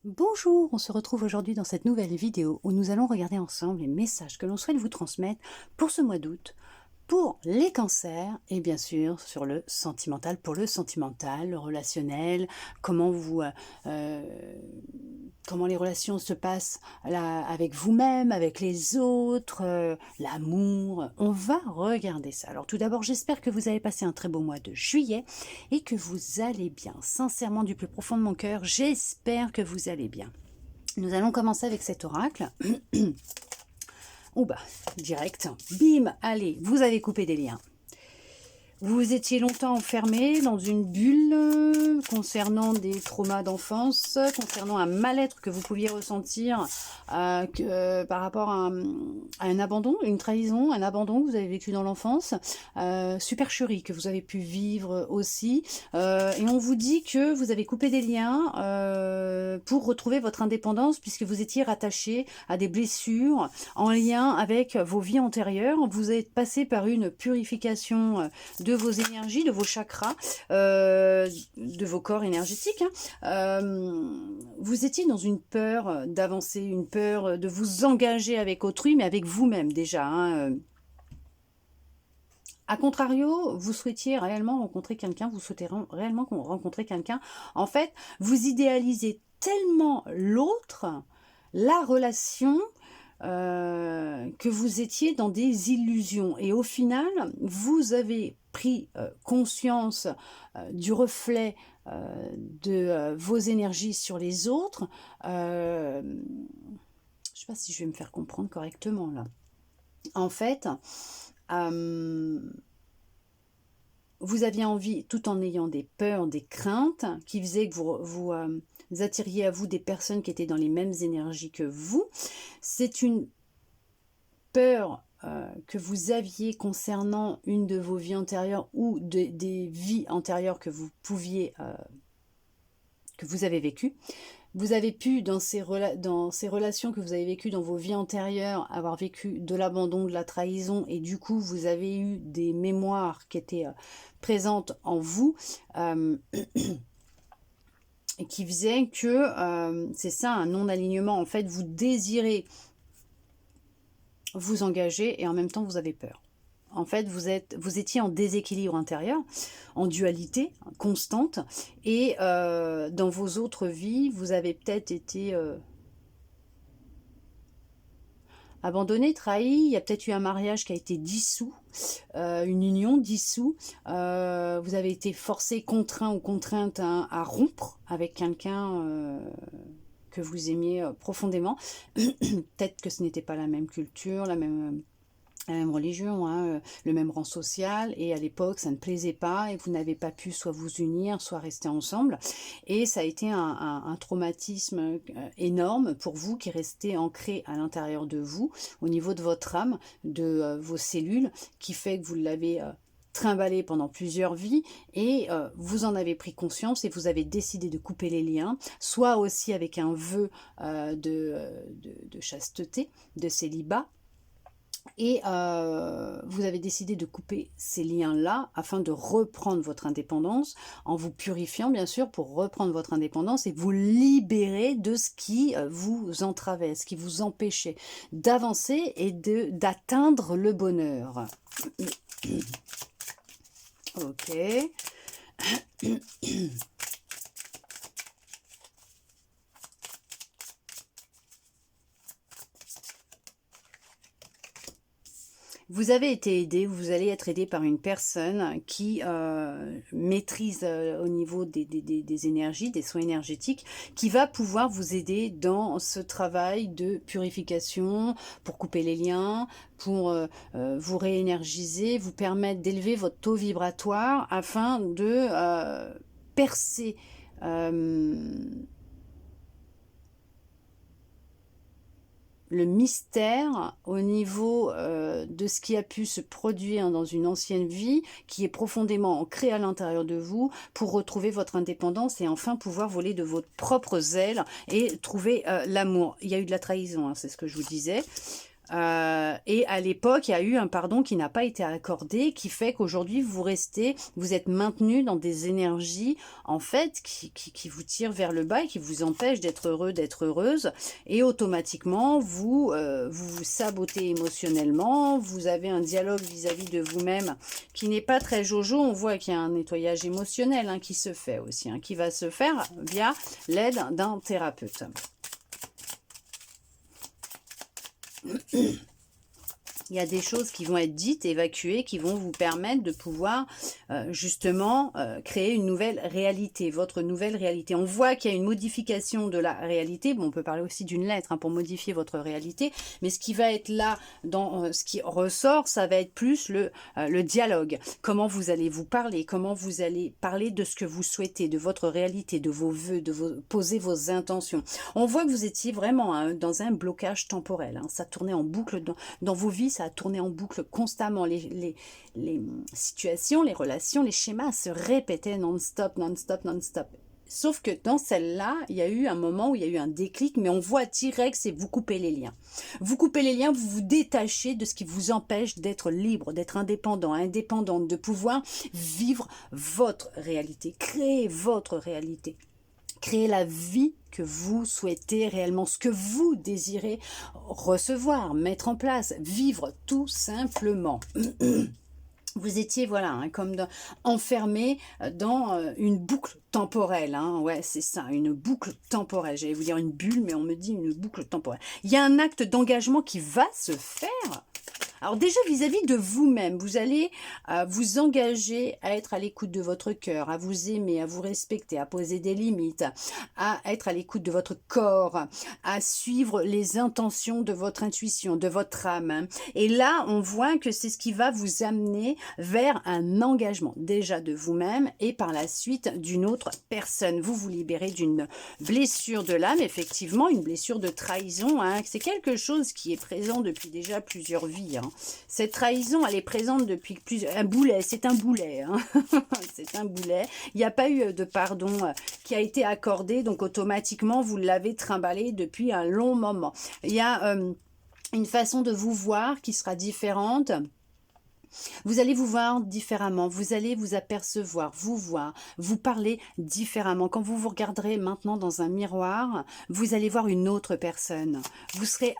Bonjour, on se retrouve aujourd'hui dans cette nouvelle vidéo où nous allons regarder ensemble les messages que l'on souhaite vous transmettre pour ce mois d'août, pour les cancers et bien sûr sur le sentimental, pour le sentimental, le relationnel, euh, comment les relations se passent là, avec vous-même, avec les autres, l'amour. On va regarder ça. Alors tout d'abord, j'espère que vous avez passé un très beau mois de juillet et que vous allez bien. Sincèrement, du plus profond de mon cœur, j'espère que vous allez bien. Nous allons commencer avec cet oracle. Ou bah, direct. Bim, allez, vous avez coupé des liens. Vous étiez longtemps enfermé dans une bulle concernant des traumas d'enfance, concernant un mal-être que vous pouviez ressentir par rapport à un abandon, une trahison, un abandon que vous avez vécu dans l'enfance, supercherie que vous avez pu vivre aussi. Et on vous dit que vous avez coupé des liens pour retrouver votre indépendance puisque vous étiez rattaché à des blessures en lien avec vos vies antérieures. Vous êtes passé par une purification de vos énergies, de vos chakras, de vos corps énergétiques. Vous étiez dans une peur d'avancer, une peur de vous engager avec autrui, mais avec vous-même déjà. A contrario, vous souhaitiez réellement rencontrer quelqu'un, vous souhaitez réellement rencontrer quelqu'un. En fait, vous idéalisez tellement l'autre, la relation, que vous étiez dans des illusions. Et au final, vous avez pris conscience du reflet de vos énergies sur les autres. Je ne sais pas si je vais me faire comprendre correctement là. En fait, vous aviez envie, tout en ayant des peurs, des craintes, qui faisaient que vous attiriez à vous des personnes qui étaient dans les mêmes énergies que vous. C'est une peur que vous aviez concernant une de vos vies antérieures ou des vies antérieures que vous pouviez, que vous avez vécues. Vous avez pu, dans ces relations que vous avez vécues dans vos vies antérieures, avoir vécu de l'abandon, de la trahison, et du coup, vous avez eu des mémoires qui étaient présentes en vous, et qui faisaient que, c'est ça, un non-alignement. En fait, vous désirez vous engager et en même temps, vous avez peur. En fait, vous étiez en déséquilibre intérieur, en dualité constante, et dans vos autres vies, vous avez peut-être été abandonné, trahi, il y a peut-être eu un mariage qui a été dissous, une union dissous, vous avez été forcé, contraint ou contrainte à rompre avec quelqu'un que vous aimiez profondément. Peut-être que ce n'était pas la même culture, la même religion, hein, le même rang social, et à l'époque ça ne plaisait pas et vous n'avez pas pu soit vous unir, soit rester ensemble, et ça a été un traumatisme énorme pour vous qui est resté ancré à l'intérieur de vous, au niveau de votre âme, de vos cellules, qui fait que vous l'avez trimballé pendant plusieurs vies, et vous en avez pris conscience et vous avez décidé de couper les liens, soit aussi avec un vœu de chasteté, de célibat. Et vous avez décidé de couper ces liens-là afin de reprendre votre indépendance, en vous purifiant bien sûr pour reprendre votre indépendance et vous libérer de ce qui vous entravait, ce qui vous empêchait d'avancer et d'atteindre le bonheur. Ok. Vous avez été aidé, vous allez être aidé par une personne qui maîtrise au niveau des énergies, des soins énergétiques, qui va pouvoir vous aider dans ce travail de purification, pour couper les liens, pour vous réénergiser, vous permettre d'élever votre taux vibratoire afin de percer le mystère au niveau de ce qui a pu se produire dans une ancienne vie, qui est profondément ancré à l'intérieur de vous, pour retrouver votre indépendance et enfin pouvoir voler de votre propre aile et trouver l'amour. Il y a eu de la trahison, hein, c'est ce que je vous disais. Et à l'époque, il y a eu un pardon qui n'a pas été accordé, qui fait qu'aujourd'hui, vous êtes maintenu dans des énergies, en fait, qui vous tirent vers le bas et qui vous empêchent d'être heureux, d'être heureuse. Et automatiquement, vous sabotez émotionnellement, vous avez un dialogue vis-à-vis de vous-même qui n'est pas très jojo. On voit qu'il y a un nettoyage émotionnel qui se fait aussi, qui va se faire via l'aide d'un thérapeute. Il y a des choses qui vont être dites, évacuées, qui vont vous permettre de pouvoir justement créer une nouvelle réalité, votre nouvelle réalité. On voit qu'il y a une modification de la réalité. Bon, on peut parler aussi d'une lettre pour modifier votre réalité, mais ce qui va être là, dans ce qui ressort, ça va être plus le dialogue. Comment vous allez vous parler, comment vous allez parler de ce que vous souhaitez, de votre réalité, de vos vœux, poser vos intentions. On voit que vous étiez vraiment dans un blocage temporel. Ça tournait en boucle dans vos vies. Ça a tourné en boucle constamment. Les situations, les relations, les schémas se répétaient non-stop, non-stop, non-stop. Sauf que dans celle-là, il y a eu un moment où il y a eu un déclic, mais on voit direct, c'est vous coupez les liens. Vous coupez les liens, vous vous détachez de ce qui vous empêche d'être libre, d'être indépendant, indépendante, de pouvoir vivre votre réalité, créer votre réalité. Créer la vie que vous souhaitez réellement, ce que vous désirez recevoir, mettre en place, vivre tout simplement. Vous étiez, voilà, comme enfermé dans une boucle temporelle. Ouais, c'est ça, une boucle temporelle. J'allais vous dire une bulle, mais on me dit une boucle temporelle. Il y a un acte d'engagement qui va se faire. Alors déjà, vis-à-vis de vous-même, vous allez vous engager à être à l'écoute de votre cœur, à vous aimer, à vous respecter, à poser des limites, à être à l'écoute de votre corps, à suivre les intentions de votre intuition, de votre âme. Et là, on voit que c'est ce qui va vous amener vers un engagement, déjà de vous-même et par la suite d'une autre personne. Vous vous libérez d'une blessure de l'âme, effectivement, une blessure de trahison. C'est quelque chose qui est présent depuis déjà plusieurs vies. Cette trahison, elle est présente depuis plusieurs... Un boulet, c'est un boulet. C'est un boulet. Il n'y a pas eu de pardon qui a été accordé, donc automatiquement, vous l'avez trimballé depuis un long moment. Il y a une façon de vous voir qui sera différente. Vous allez vous voir différemment, vous allez vous apercevoir, vous voir, vous parler différemment. Quand vous vous regarderez maintenant dans un miroir, vous allez voir une autre personne. Vous serez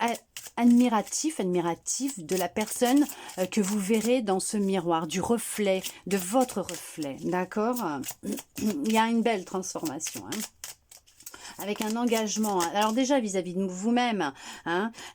admiratif de la personne que vous verrez dans ce miroir, du reflet, de votre reflet, d'accord? Il y a une belle transformation, avec un engagement. Alors déjà vis-à-vis de vous-même,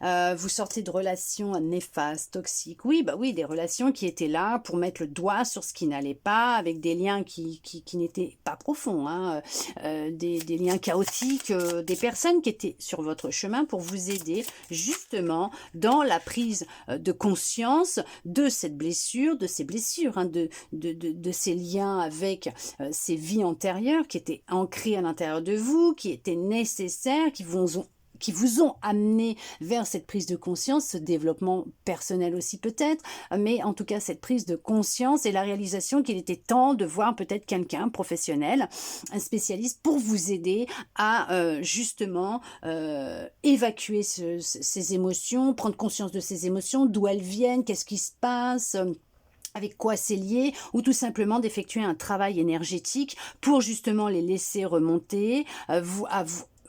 vous sortez de relations néfastes, toxiques. Oui, bah oui, des relations qui étaient là pour mettre le doigt sur ce qui n'allait pas, avec des liens qui n'étaient pas profonds, des liens chaotiques, des personnes qui étaient sur votre chemin pour vous aider justement dans la prise de conscience de cette blessure, de ces blessures, de ces liens avec ces vies antérieures qui étaient ancrées à l'intérieur de vous, qui étaient nécessaires, qui vous ont amené vers cette prise de conscience, ce développement personnel aussi peut-être, mais en tout cas cette prise de conscience et la réalisation qu'il était temps de voir peut-être quelqu'un professionnel, un spécialiste pour vous aider à justement évacuer ces émotions, prendre conscience de ces émotions, d'où elles viennent, qu'est-ce qui se passe, avec quoi c'est lié, ou tout simplement d'effectuer un travail énergétique pour justement les laisser remonter,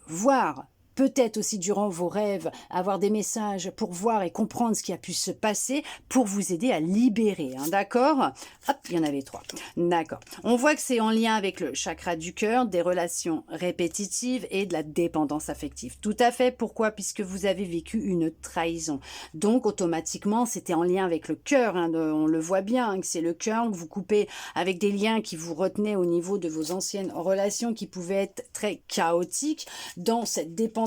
voir peut-être aussi durant vos rêves, avoir des messages pour voir et comprendre ce qui a pu se passer, pour vous aider à libérer, d'accord? Hop, il y en avait 3. D'accord. On voit que c'est en lien avec le chakra du cœur, des relations répétitives et de la dépendance affective. Tout à fait. Pourquoi? Puisque vous avez vécu une trahison. Donc, automatiquement, c'était en lien avec le cœur. On le voit bien, que c'est le cœur que vous coupez avec des liens qui vous retenaient au niveau de vos anciennes relations qui pouvaient être très chaotiques dans cette dépendance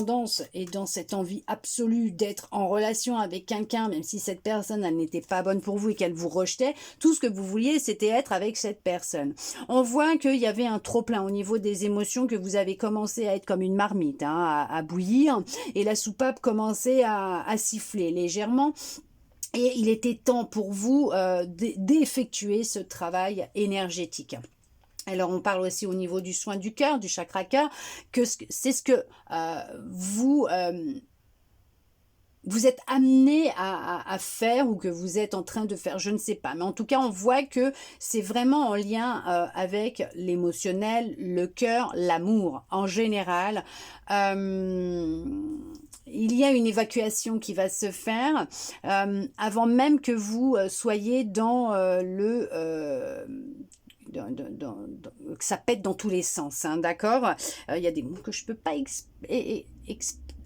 et dans cette envie absolue d'être en relation avec quelqu'un, même si cette personne elle n'était pas bonne pour vous et qu'elle vous rejetait, tout ce que vous vouliez c'était être avec cette personne. On voit qu'il y avait un trop-plein au niveau des émotions, que vous avez commencé à être comme une marmite, à bouillir, et la soupape commençait à siffler légèrement. Et il était temps pour vous d'effectuer ce travail énergétique. Alors, on parle aussi au niveau du soin du cœur, du chakra cœur, que c'est ce que vous êtes amené à faire ou que vous êtes en train de faire, je ne sais pas. Mais en tout cas, on voit que c'est vraiment en lien avec l'émotionnel, le cœur, l'amour en général. Il y a une évacuation qui va se faire avant même que vous soyez dans que ça pète dans tous les sens, hein, d'accord. Il y a des mots que je peux pas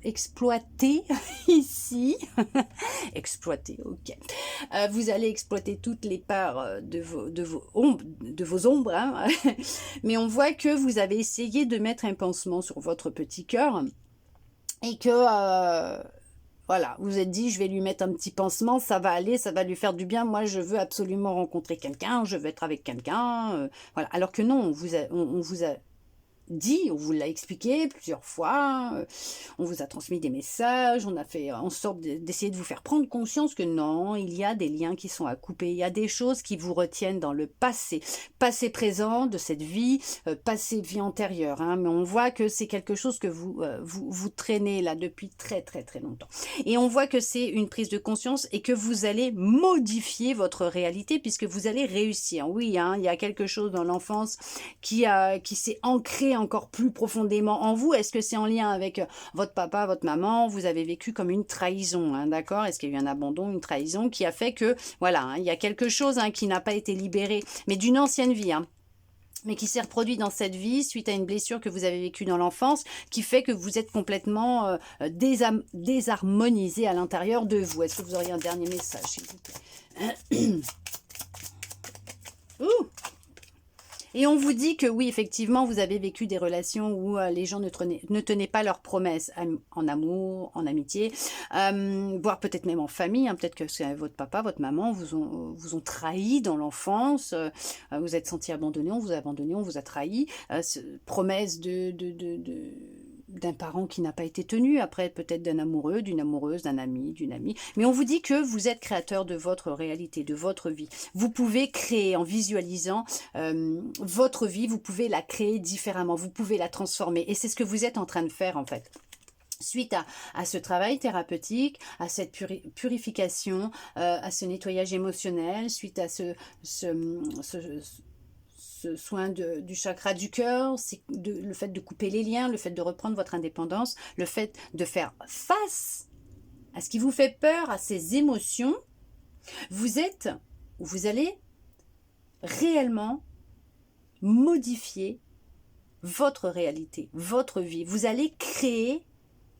exploiter ici. Exploiter, ok. Vous allez exploiter toutes les parts de vos ombres, hein. Mais on voit que vous avez essayé de mettre un pansement sur votre petit cœur et que voilà, vous êtes dit, je vais lui mettre un petit pansement, ça va aller, ça va lui faire du bien. Moi, je veux absolument rencontrer quelqu'un, je veux être avec quelqu'un. Voilà. Alors que non, on vous a dit, on vous l'a expliqué plusieurs fois, on vous a transmis des messages, on a fait en sorte d'essayer de vous faire prendre conscience que non, il y a des liens qui sont à couper, il y a des choses qui vous retiennent dans le passé, passé présent de cette vie, passé vie antérieure, hein, mais on voit que c'est quelque chose que vous traînez là depuis très très très longtemps. Et on voit que c'est une prise de conscience et que vous allez modifier votre réalité puisque vous allez réussir. Oui, hein, il y a quelque chose dans l'enfance qui s'est ancré encore plus profondément en vous. Est-ce que c'est en lien avec votre papa, votre maman? Vous avez vécu comme une trahison, hein, d'accord? Est-ce qu'il y a eu un abandon, une trahison qui a fait que, voilà, hein, il y a quelque chose hein, qui n'a pas été libéré, mais d'une ancienne vie, hein, mais qui s'est reproduit dans cette vie suite à une blessure que vous avez vécue dans l'enfance, qui fait que vous êtes complètement désharmonisé à l'intérieur de vous. Est-ce que vous auriez un dernier message, s'il vous plaît? Ouh! Et on vous dit que oui, effectivement, vous avez vécu des relations où les gens ne tenaient pas leurs promesses en amour, en amitié, voire peut-être même en famille. Hein, peut-être que c'est votre papa, votre maman vous ont trahi dans l'enfance. Vous êtes senti abandonné, on vous a abandonné, on vous a trahi. Promesse d'un parent qui n'a pas été tenu, après peut-être d'un amoureux, d'une amoureuse, d'un ami, d'une amie. Mais on vous dit que vous êtes créateur de votre réalité, de votre vie. Vous pouvez créer en visualisant votre vie, vous pouvez la créer différemment, vous pouvez la transformer. Et c'est ce que vous êtes en train de faire en fait. Suite à ce travail thérapeutique, à cette purification, à ce nettoyage émotionnel, suite à ce soin du chakra du cœur, le fait de couper les liens, le fait de reprendre votre indépendance, le fait de faire face à ce qui vous fait peur, à ces émotions, vous allez réellement modifier votre réalité, votre vie. Vous allez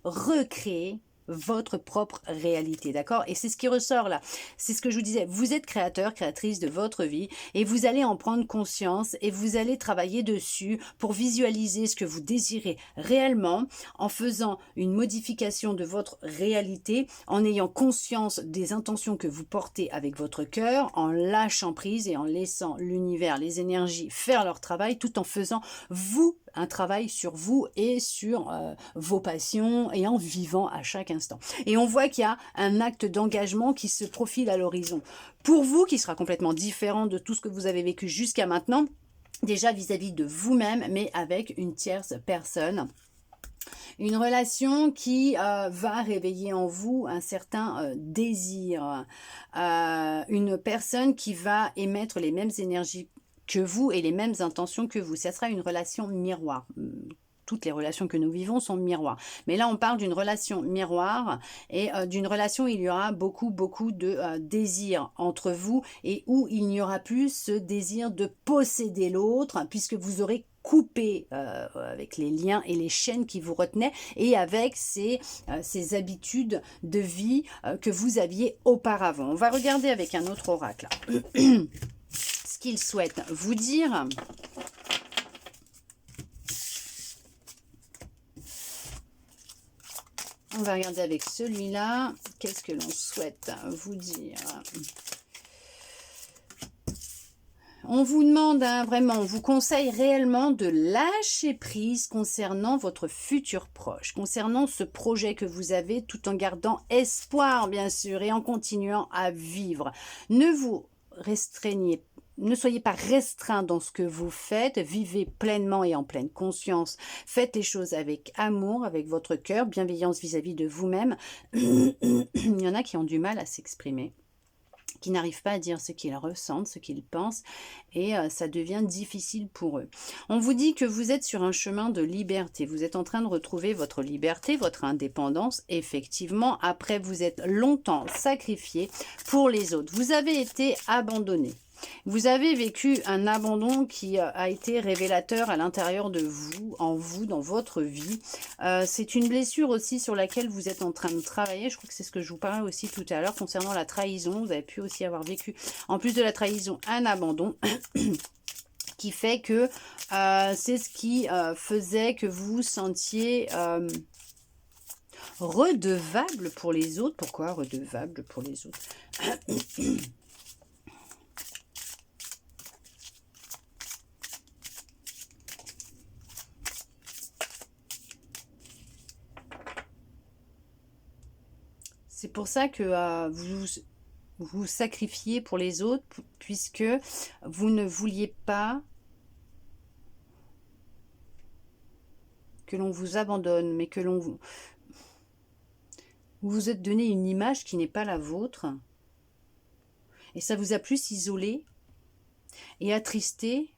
recréer votre propre réalité, d'accord? Et c'est ce qui ressort là. C'est ce que je vous disais. Vous êtes créateur, créatrice de votre vie et vous allez en prendre conscience et vous allez travailler dessus pour visualiser ce que vous désirez réellement en faisant une modification de votre réalité, en ayant conscience des intentions que vous portez avec votre cœur, en lâchant prise et en laissant l'univers, les énergies faire leur travail tout en faisant un travail sur vous et sur vos passions et en vivant à chaque instant. Et on voit qu'il y a un acte d'engagement qui se profile à l'horizon. Pour vous, qui sera complètement différent de tout ce que vous avez vécu jusqu'à maintenant, déjà vis-à-vis de vous-même, mais avec une tierce personne. Une relation qui va réveiller en vous un certain désir. Une personne qui va émettre les mêmes énergies que vous et les mêmes intentions que vous. Ça sera une relation miroir. Toutes les relations que nous vivons sont miroirs. Mais là, on parle d'une relation miroir et d'une relation où il y aura beaucoup de désir entre vous et où il n'y aura plus ce désir de posséder l'autre puisque vous aurez coupé avec les liens et les chaînes qui vous retenaient et avec ces habitudes de vie que vous aviez auparavant. On va regarder avec un autre oracle. Ce qu'il souhaite vous dire. On va regarder avec celui-là. Qu'est-ce que l'on souhaite vous dire? On vous demande vraiment, on vous conseille réellement de lâcher prise concernant votre futur proche, concernant ce projet que vous avez, tout en gardant espoir, bien sûr, et en continuant à vivre. Ne vous restreignez ne soyez pas restreint dans ce que vous faites, vivez pleinement et en pleine conscience. Faites les choses avec amour, avec votre cœur, bienveillance vis-à-vis de vous-même. Il y en a qui ont du mal à s'exprimer, qui n'arrivent pas à dire ce qu'ils ressentent, ce qu'ils pensent, et ça devient difficile pour eux. On vous dit que vous êtes sur un chemin de liberté, vous êtes en train de retrouver votre liberté, votre indépendance, effectivement, après vous êtes longtemps sacrifié pour les autres. Vous avez été abandonné. Vous avez vécu un abandon qui a été révélateur à l'intérieur de vous, en vous, dans votre vie. C'est une blessure aussi sur laquelle vous êtes en train de travailler. Je crois que c'est ce que je vous parlais aussi tout à l'heure concernant la trahison. Vous avez pu aussi avoir vécu, en plus de la trahison, un abandon qui fait que c'est ce qui faisait que vous vous sentiez redevable pour les autres. Pourquoi redevable pour les autres? C'est pour ça que vous sacrifiez pour les autres, puisque vous ne vouliez pas que l'on vous abandonne, mais que l'on vous vous êtes donné une image qui n'est pas la vôtre. Et ça vous a plus isolé et attristé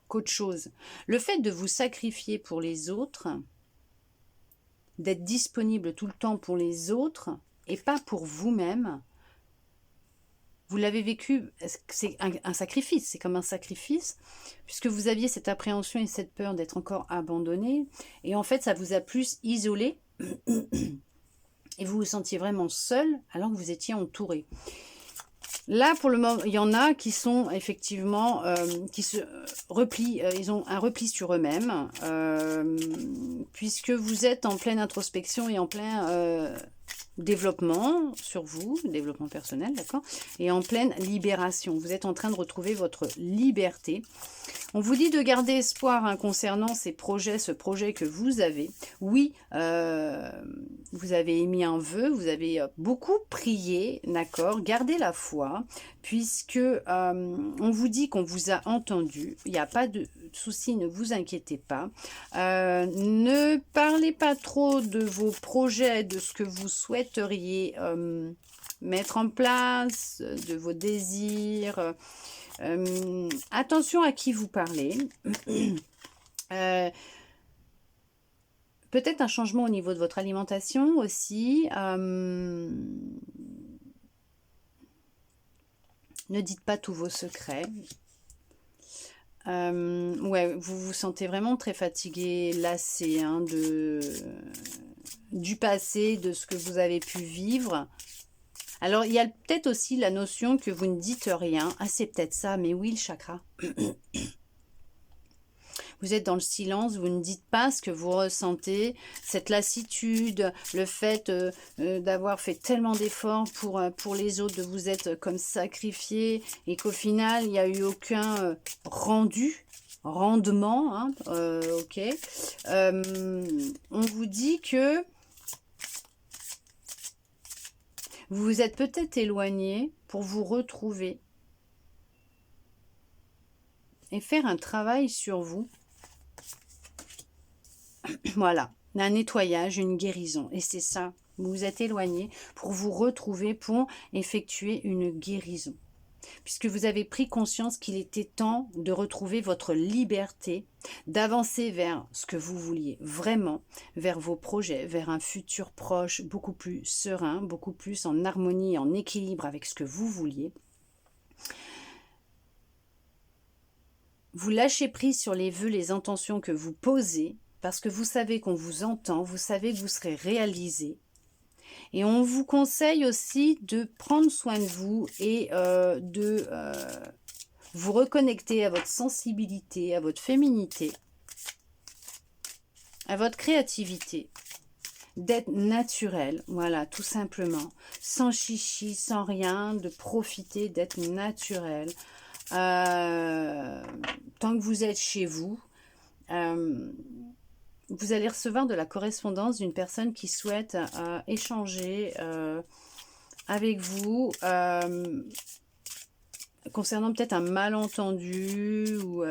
qu'autre chose. Le fait de vous sacrifier pour les autres, d'être disponible tout le temps pour les autres et pas pour vous-même, vous l'avez vécu, c'est un sacrifice, c'est comme un sacrifice, puisque vous aviez cette appréhension et cette peur d'être encore abandonné, et en fait ça vous a plus isolé, et vous vous sentiez vraiment seul alors que vous étiez entouré. Là, pour le moment, il y en a qui sont effectivement, qui se replient, ils ont un repli sur eux-mêmes, puisque vous êtes en pleine introspection et en plein développement sur vous, développement personnel, d'accord, et en pleine libération. Vous êtes en train de retrouver votre liberté. On vous dit de garder espoir hein, concernant ces projets, ce projet que vous avez. Oui, vous avez émis un vœu, vous avez beaucoup prié, d'accord. Gardez la foi, puisque on vous dit qu'on vous a entendu. Il n'y a pas de souci, ne vous inquiétez pas. Ne parlez pas trop de vos projets, de ce que vous souhaiteriez mettre en place, de vos désirs. Attention à qui vous parlez. Peut-être un changement au niveau de votre alimentation aussi. Ne dites pas tous vos secrets. Ouais, vous vous sentez vraiment très fatigué, lassé hein, du passé, de ce que vous avez pu vivre. Alors, il y a peut-être aussi la notion que vous ne dites rien. Ah, c'est peut-être ça, mais oui, le chakra. Vous êtes dans le silence, vous ne dites pas ce que vous ressentez, cette lassitude, le fait d'avoir fait tellement d'efforts pour les autres, de vous être comme sacrifié, et qu'au final, il n'y a eu aucun rendement, hein, ok. On vous dit que vous vous êtes peut-être éloigné pour vous retrouver et faire un travail sur vous. Voilà, un nettoyage, une guérison. Et c'est ça, vous vous êtes éloigné pour vous retrouver, pour effectuer une guérison. Puisque vous avez pris conscience qu'il était temps de retrouver votre liberté, d'avancer vers ce que vous vouliez, vraiment, vers vos projets, vers un futur proche, beaucoup plus serein, beaucoup plus en harmonie, en équilibre avec ce que vous vouliez. Vous lâchez prise sur les vœux, les intentions que vous posez, parce que vous savez qu'on vous entend, vous savez que vous serez réalisé. Et on vous conseille aussi de prendre soin de vous et de vous reconnecter à votre sensibilité, à votre féminité, à votre créativité, d'être naturel, voilà, tout simplement, sans chichi, sans rien, de profiter, d'être naturel. Tant que vous êtes chez vous, vous allez recevoir de la correspondance d'une personne qui souhaite échanger avec vous. concernant peut-être un malentendu ou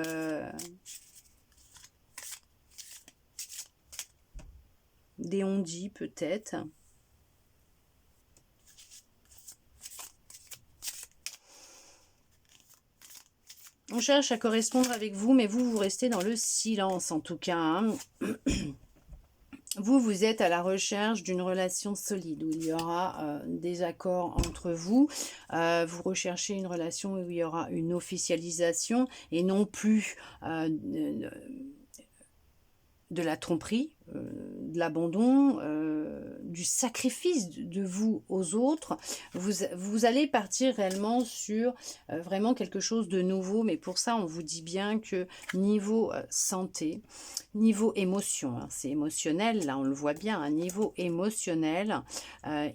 des on-dit peut-être. On cherche à correspondre avec vous, mais vous restez dans le silence en tout cas. Hein. Vous êtes à la recherche d'une relation solide où il y aura des accords entre vous. Vous recherchez une relation où il y aura une officialisation et non plus de la tromperie, de l'abandon, du sacrifice de vous aux autres. Vous allez partir réellement sur vraiment quelque chose de nouveau, mais pour ça, on vous dit bien que niveau santé, niveau émotion, hein, c'est émotionnel, là on le voit bien, un niveau émotionnel,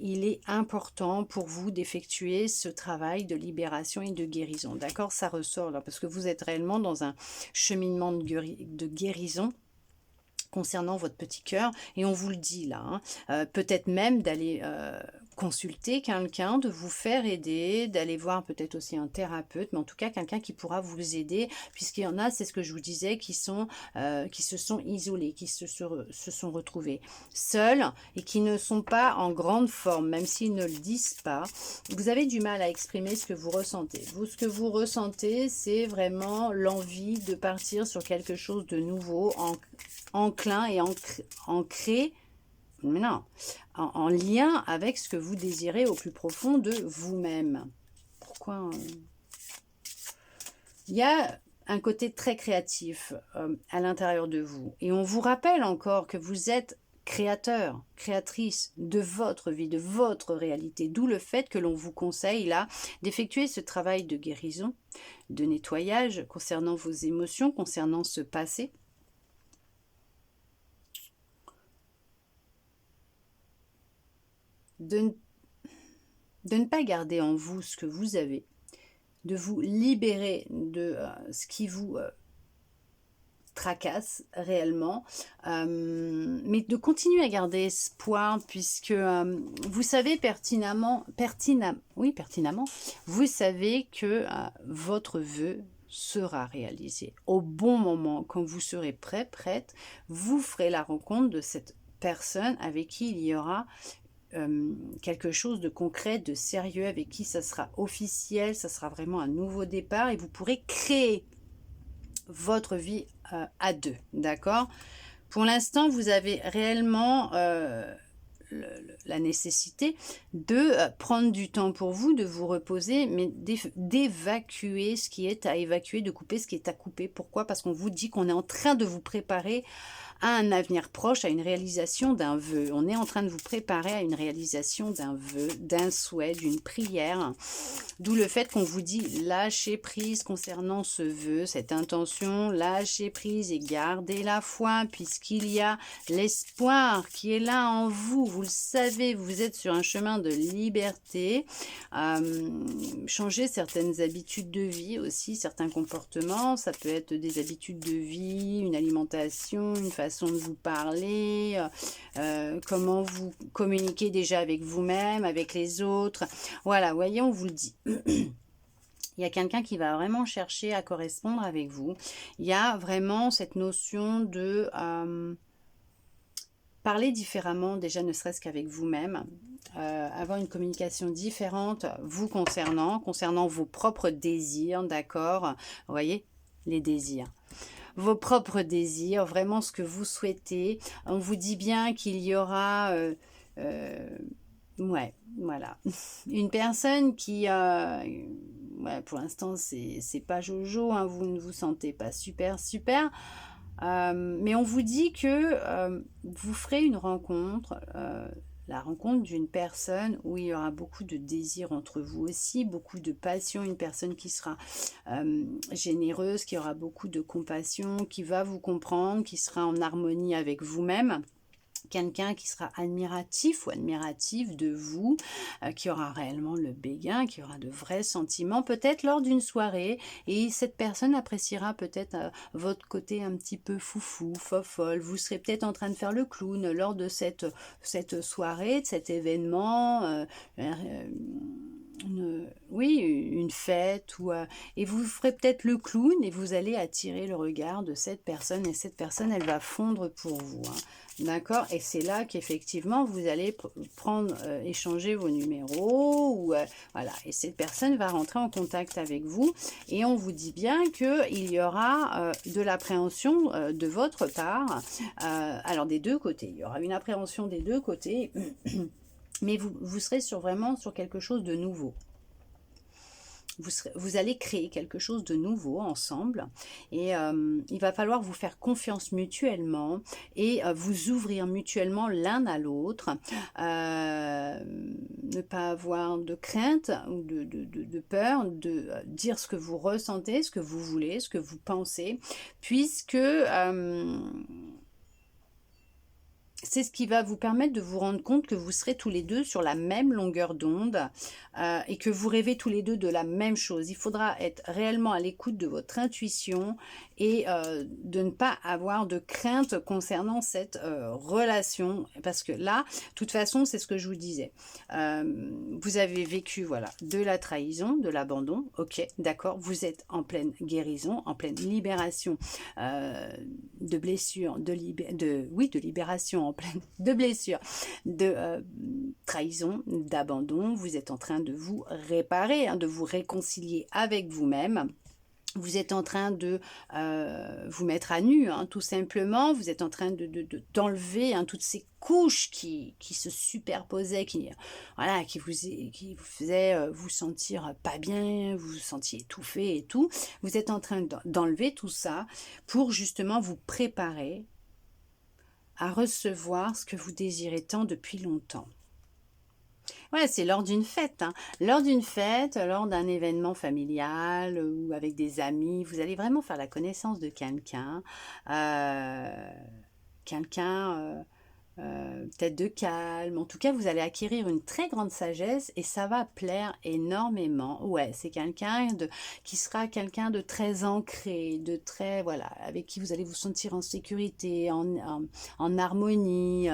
il est important pour vous d'effectuer ce travail de libération et de guérison. D'accord, ça ressort là, parce que vous êtes réellement dans un cheminement de guérison concernant votre petit cœur, et on vous le dit là, hein, peut-être même d'aller consulter quelqu'un, de vous faire aider, d'aller voir peut-être aussi un thérapeute, mais en tout cas quelqu'un qui pourra vous aider, puisqu'il y en a, c'est ce que je vous disais, qui se sont isolés, qui se sont retrouvés seuls et qui ne sont pas en grande forme, même s'ils ne le disent pas. Vous avez du mal à exprimer ce que vous ressentez. Vous, ce que vous ressentez, c'est vraiment l'envie de partir sur quelque chose de nouveau, enclin et ancré, mais non, en lien avec ce que vous désirez au plus profond de vous-même. Pourquoi il y a un côté très créatif à l'intérieur de vous. Et on vous rappelle encore que vous êtes créateur, créatrice de votre vie, de votre réalité. D'où le fait que l'on vous conseille là d'effectuer ce travail de guérison, de nettoyage concernant vos émotions, concernant ce passé. De ne pas garder en vous ce que vous avez, de vous libérer de ce qui vous tracasse réellement, mais de continuer à garder espoir, puisque vous savez pertinemment, vous savez que votre vœu sera réalisé au bon moment. Quand vous serez prêt, prête, vous ferez la rencontre de cette personne avec qui il y aura quelque chose de concret, de sérieux, avec qui ça sera officiel, ça sera vraiment un nouveau départ et vous pourrez créer votre vie à deux, d'accord? Pour l'instant, vous avez réellement la nécessité de prendre du temps pour vous, de vous reposer, mais d'évacuer ce qui est à évacuer, de couper ce qui est à couper. Pourquoi? Parce qu'on vous dit qu'on est en train de vous préparer à un avenir proche, à une réalisation d'un vœu. On est en train de vous préparer à une réalisation d'un vœu, d'un souhait, d'une prière. D'où le fait qu'on vous dit lâchez prise concernant ce vœu, cette intention, lâchez prise et gardez la foi, puisqu'il y a l'espoir qui est là en vous. Vous le savez, vous êtes sur un chemin de liberté. Changer certaines habitudes de vie aussi, certains comportements. Ça peut être des habitudes de vie, une alimentation, une façon de vous parler, comment vous communiquez déjà avec vous-même, avec les autres. Voilà, voyez, on vous le dit. Il y a quelqu'un qui va vraiment chercher à correspondre avec vous. Il y a vraiment cette notion de parler différemment, déjà ne serait-ce qu'avec vous-même, avoir une communication différente vous concernant vos propres désirs, d'accord? Vous voyez, les désirs. Vos propres désirs, vraiment ce que vous souhaitez. On vous dit bien qu'il y aura... ouais, voilà. Une personne qui... ouais, pour l'instant, c'est pas Jojo, hein, vous ne vous sentez pas super, super. Mais on vous dit que vous ferez une rencontre, la rencontre d'une personne où il y aura beaucoup de désir entre vous aussi, beaucoup de passion, une personne qui sera généreuse, qui aura beaucoup de compassion, qui va vous comprendre, qui sera en harmonie avec vous-même. Quelqu'un qui sera admiratif ou admirative de vous, qui aura réellement le béguin, qui aura de vrais sentiments, peut-être lors d'une soirée, et cette personne appréciera peut-être votre côté un petit peu foufou, fofolle. Vous serez peut-être en train de faire le clown lors de cette soirée, de cet événement. oui, une fête, et vous ferez peut-être le clown et vous allez attirer le regard de cette personne, et cette personne, elle va fondre pour vous, hein. D'accord? Et c'est là qu'effectivement, vous allez prendre, échanger vos numéros, voilà. Et cette personne va rentrer en contact avec vous, et on vous dit bien qu'il y aura de l'appréhension de votre part, alors des deux côtés. Il y aura une appréhension des deux côtés. Mais vous serez vraiment sur quelque chose de nouveau. Vous allez créer quelque chose de nouveau ensemble, et il va falloir vous faire confiance mutuellement et vous ouvrir mutuellement l'un à l'autre, ne pas avoir de crainte ou de peur de dire ce que vous ressentez, ce que vous voulez, ce que vous pensez, puisque c'est ce qui va vous permettre de vous rendre compte que vous serez tous les deux sur la même longueur d'onde, et que vous rêvez tous les deux de la même chose. Il faudra être réellement à l'écoute de votre intuition, et de ne pas avoir de crainte concernant cette relation. Parce que là, de toute façon, c'est ce que je vous disais. Vous avez vécu, voilà, de la trahison, de l'abandon. Ok, d'accord, vous êtes en pleine guérison, en pleine libération de blessures, de libération, en pleine de blessures, de trahison, d'abandon. Vous êtes en train de vous réparer, hein, de vous réconcilier avec vous-même. Vous êtes en train de vous mettre à nu, hein, tout simplement. Vous êtes en train d'enlever, hein, toutes ces couches qui se superposaient, voilà, qui vous faisaient vous sentir pas bien, vous vous sentiez étouffé et tout. Vous êtes en train d'enlever tout ça pour justement vous préparer à recevoir ce que vous désirez tant depuis longtemps. Ouais, c'est lors d'une fête, hein. Lors d'une fête, lors d'un événement familial ou avec des amis, vous allez vraiment faire la connaissance de quelqu'un, euh, quelqu'un peut-être de calme. En tout cas, vous allez acquérir une très grande sagesse et ça va plaire énormément. Ouais, c'est qui sera quelqu'un de très ancré, de très, voilà, avec qui vous allez vous sentir en sécurité, en harmonie.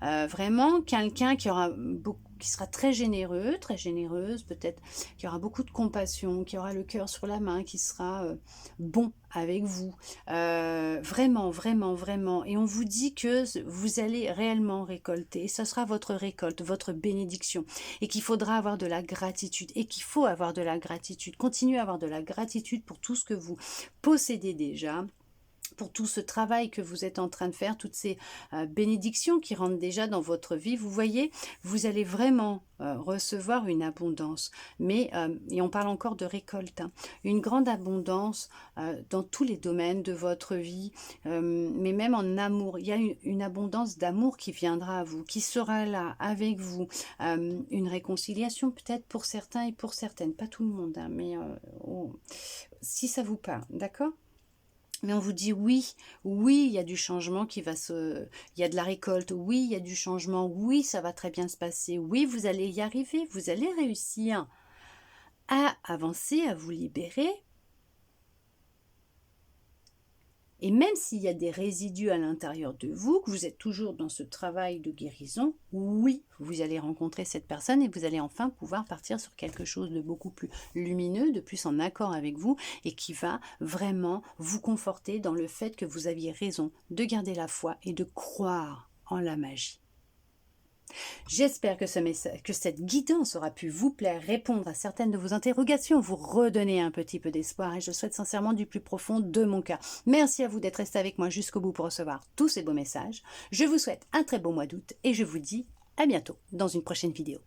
Vraiment quelqu'un qui sera très généreux, très généreuse, peut-être qui aura beaucoup de compassion, qui aura le cœur sur la main, qui sera bon avec vous. Vraiment, vraiment, vraiment. Et on vous dit que vous allez réellement récolter. Et ce sera votre récolte, votre bénédiction. Et qu'il faudra avoir de la gratitude. Et qu'il faut avoir de la gratitude. Continuez à avoir de la gratitude pour tout ce que vous possédez déjà, pour tout ce travail que vous êtes en train de faire, toutes ces bénédictions qui rentrent déjà dans votre vie. Vous voyez, vous allez vraiment recevoir une abondance. Mais, et on parle encore de récolte, hein, une grande abondance dans tous les domaines de votre vie, mais même en amour. Il y a une abondance d'amour qui viendra à vous, qui sera là avec vous. Une réconciliation peut-être pour certains et pour certaines, pas tout le monde, hein, mais si ça vous parle, d'accord ? Mais on vous dit oui, oui, il y a du changement il y a de la récolte, oui, il y a du changement, oui, ça va très bien se passer, oui, vous allez y arriver, vous allez réussir à avancer, à vous libérer. Et même s'il y a des résidus à l'intérieur de vous, que vous êtes toujours dans ce travail de guérison, oui, vous allez rencontrer cette personne et vous allez enfin pouvoir partir sur quelque chose de beaucoup plus lumineux, de plus en accord avec vous, et qui va vraiment vous conforter dans le fait que vous aviez raison de garder la foi et de croire en la magie. J'espère que cette guidance aura pu vous plaire, répondre à certaines de vos interrogations, vous redonner un petit peu d'espoir, et je souhaite sincèrement du plus profond de mon cœur. Merci à vous d'être resté avec moi jusqu'au bout pour recevoir tous ces beaux messages. Je vous souhaite un très beau mois d'août et je vous dis à bientôt dans une prochaine vidéo.